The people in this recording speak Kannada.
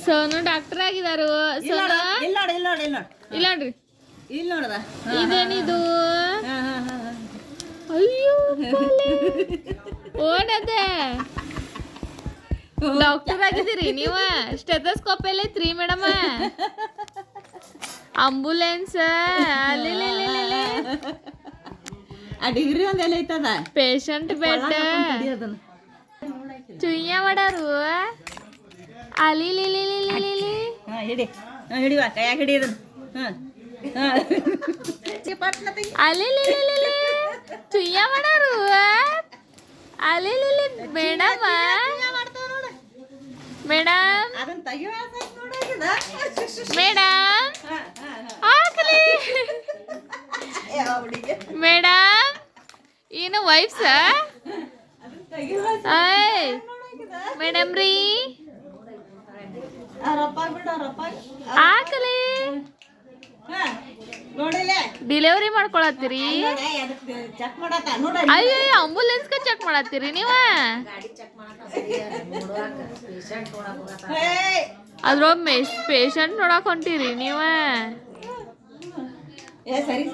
ಸೋನು ಡಾಕ್ಟರ್ ಆಗಿದಾರು. ಸೋನು ಇಲ್ಲೋಡ್ರಿ, ಇದೇನಿದು? ಅಯ್ಯೋ ಓಡದೆ ಡಾಕ್ಟರ್ ಆಗಿದ್ದೀರಿ ನೀವ? ಸ್ಟೆಥೋಸ್ಕೋಪ್ ಎಲ್ಲ ಐತ್ರಿ ಮೇಡಮ್? ಆಂಬುಲೆನ್ಸ್ ಅಲ್ಲಿ ಡಿಗ್ರಿ ಒಂದೆಲ್ಲ ಐತದ. ಪೇಷಂಟ್ ಬೆಡ್ ಚುಯ್ಯ ಮಾಡಾರು ಅಲ್ಲಿ ಹಿಡಿವ ಕೈಯಾಗ ಹಿಡಿಯೋದನ್ನ. ಅಲ್ಲಿ ಚುಯ್ಯ ಮಾಡಾರು ಅಲ್ಲಿ ಮೇಡಮ್ ಮೇಡಮ್ ಮೇಡಮ್ ಹಾಕ್ಲಿ ಮೇಡಮ್ ಏನು ವೈಫ್ಸ? ಮೇಡಮ್ ರೀ ಹಾಕಲಿ ಡಿಲಿವರಿ ಮಾಡ್ಕೊಳತ್ತೀರಿ? ಅಯ್ಯೋ ಆಂಬುಲೆನ್ಸ್ ಚೆಕ್ ಮಾಡತ್ತೀರಿ ನೀವ? ಅದ್ರೊಬ್ಬ ಪೇಷಂಟ್ ನೋಡಕ್ ಹೊಂಟಿರಿ ನೀವ? ಸರಿ